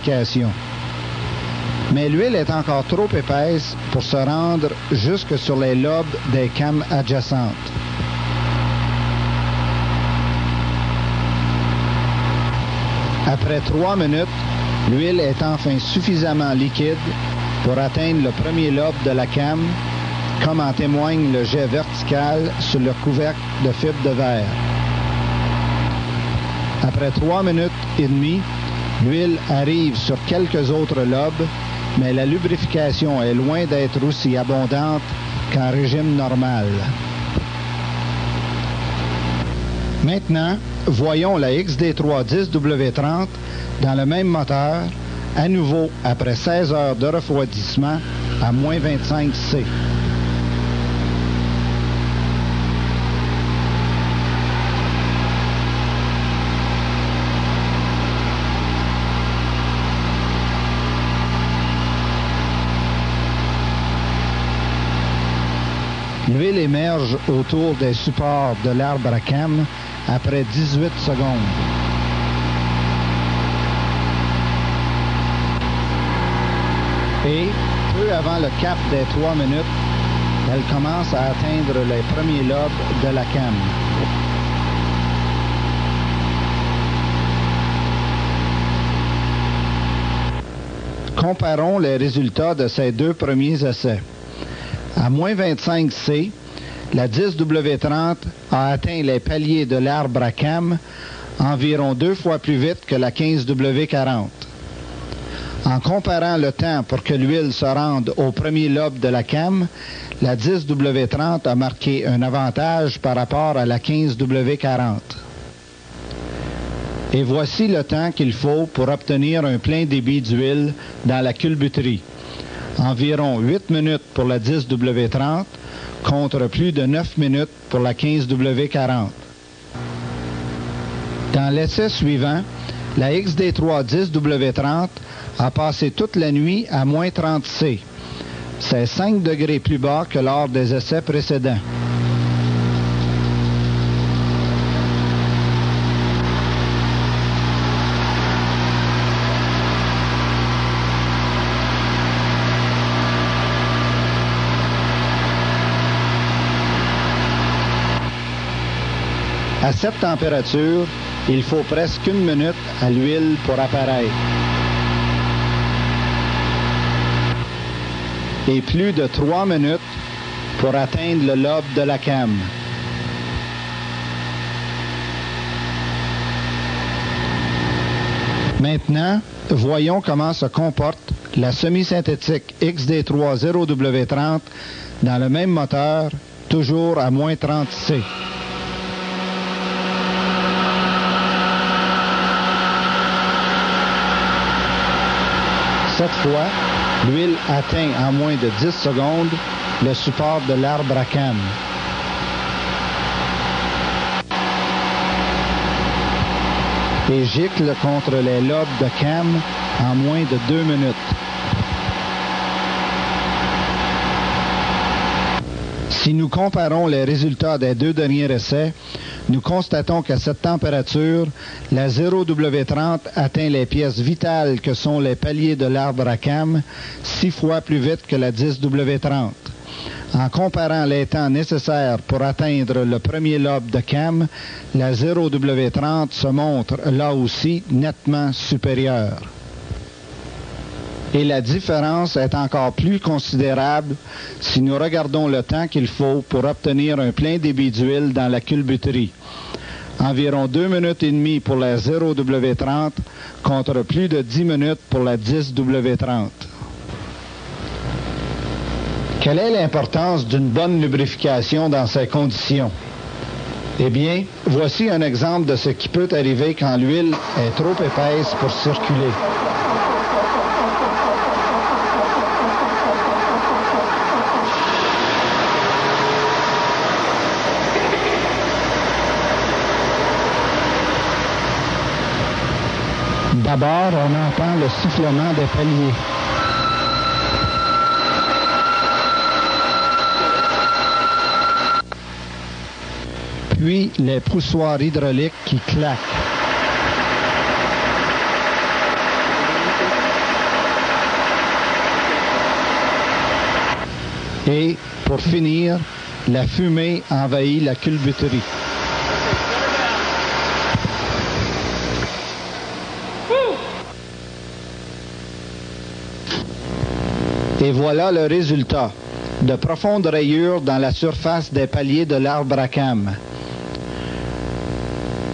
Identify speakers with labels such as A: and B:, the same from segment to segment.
A: lubrification. Mais l'huile est encore trop épaisse pour se rendre jusque sur les lobes des cames adjacentes. Après 3 minutes, l'huile est enfin suffisamment liquide pour atteindre le premier lobe de la came, comme en témoigne le jet vertical sur le couvercle de fibre de verre. Après 3 minutes et demie, l'huile arrive sur quelques autres lobes, mais la lubrification est loin d'être aussi abondante qu'en régime normal. Maintenant, voyons la XD310W30 dans le même moteur, à nouveau après 16 heures de refroidissement à moins 25 C. L'huile émerge autour des supports de l'arbre à came après 18 secondes. Et, peu avant le cap des 3 minutes, elle commence à atteindre les premiers lobes de la came. Comparons les résultats de ces deux premiers essais. À moins 25 C, la 10W30 a atteint les paliers de l'arbre à came environ 2 fois plus vite que la 15W40. En comparant le temps pour que l'huile se rende au premier lobe de la came, la 10W30 a marqué un avantage par rapport à la 15W40. Et voici le temps qu'il faut pour obtenir un plein débit d'huile dans la culbuterie. Environ 8 minutes pour la 10W30 contre plus de 9 minutes pour la 15W40. Dans l'essai suivant, la XD310W30 a passé toute la nuit à moins 30 C. C'est 5 degrés plus bas que lors des essais précédents. À cette température, il faut presque 1 minute à l'huile pour apparaître. Et plus de 3 minutes pour atteindre le lobe de la came. Maintenant, voyons comment se comporte la semi-synthétique XD30W30 dans le même moteur, toujours à moins 30 C. Cette fois, l'huile atteint en moins de 10 secondes le support de l'arbre à came. Et gicle contre les lobes de came en moins de 2 minutes. Si nous comparons les résultats des deux derniers essais, nous constatons qu'à cette température, la 0W30 atteint les pièces vitales que sont les paliers de l'arbre à came 6 fois plus vite que la 10W30. En comparant les temps nécessaires pour atteindre le premier lobe de came, la 0W30 se montre là aussi nettement supérieure. Et la différence est encore plus considérable si nous regardons le temps qu'il faut pour obtenir un plein débit d'huile dans la culbuterie. Environ 2 minutes et demie pour la 0W30 contre plus de 10 minutes pour la 10W30. Quelle est l'importance d'une bonne lubrification dans ces conditions? Eh bien, voici un exemple de ce qui peut arriver quand l'huile est trop épaisse pour circuler. D'abord, on entend le sifflement des paliers. Puis, les poussoirs hydrauliques qui claquent. Et, pour finir, la fumée envahit la culbuterie. Et voilà le résultat. De profondes rayures dans la surface des paliers de l'arbre à cam.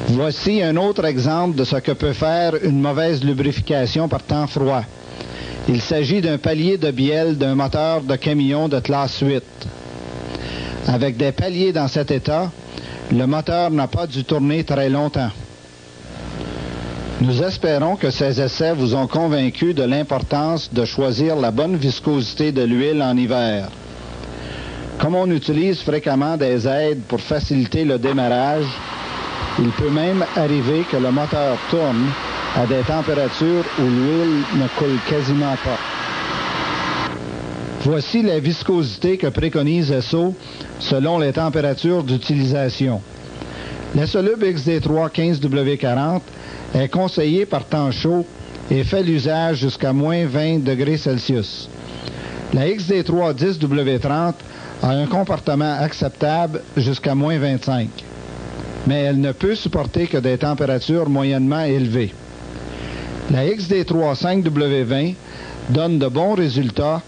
A: Voici un autre exemple de ce que peut faire une mauvaise lubrification par temps froid. Il s'agit d'un palier de bielle d'un moteur de camion de classe 8. Avec des paliers dans cet état, le moteur n'a pas dû tourner très longtemps. Nous espérons que ces essais vous ont convaincu de l'importance de choisir la bonne viscosité de l'huile en hiver. Comme on utilise fréquemment des aides pour faciliter le démarrage, il peut même arriver que le moteur tourne à des températures où l'huile ne coule quasiment pas. Voici la viscosité que préconise Esso selon les températures d'utilisation. La soluble XD3 15W40 est conseillée par temps chaud et fait l'usage jusqu'à moins 20 degrés Celsius. La XD3 10W30 a un comportement acceptable jusqu'à moins 25, mais elle ne peut supporter que des températures moyennement élevées. La XD3 5W20 donne de bons résultats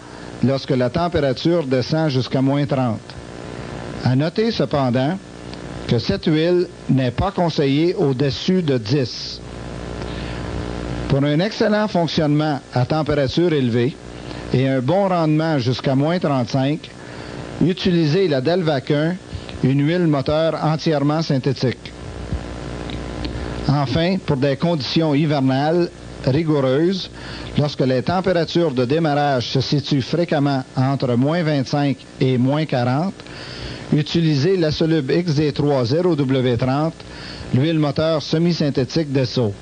A: lorsque la température descend jusqu'à moins 30. À noter cependant que cette huile n'est pas conseillée au-dessus de 10. Pour un excellent fonctionnement à température élevée et un bon rendement jusqu'à moins 35, utilisez la Delvac 1, une huile moteur entièrement synthétique. Enfin, pour des conditions hivernales rigoureuses, lorsque les températures de démarrage se situent fréquemment entre moins 25 et moins 40, utilisez la soluble XD3 0W30, l'huile moteur semi-synthétique d'Esso.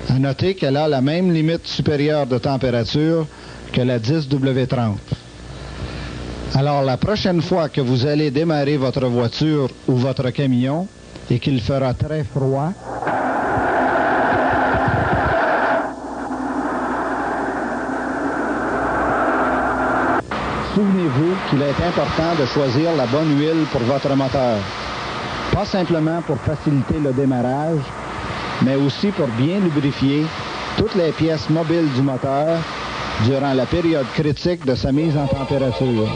A: À noter qu'elle a la même limite supérieure de température que la 10W30. Alors, la prochaine fois que vous allez démarrer votre voiture ou votre camion et qu'il fera très froid, souvenez-vous qu'il est important de choisir la bonne huile pour votre moteur. Pas simplement pour faciliter le démarrage, mais aussi pour bien lubrifier toutes les pièces mobiles du moteur durant la période critique de sa mise en température.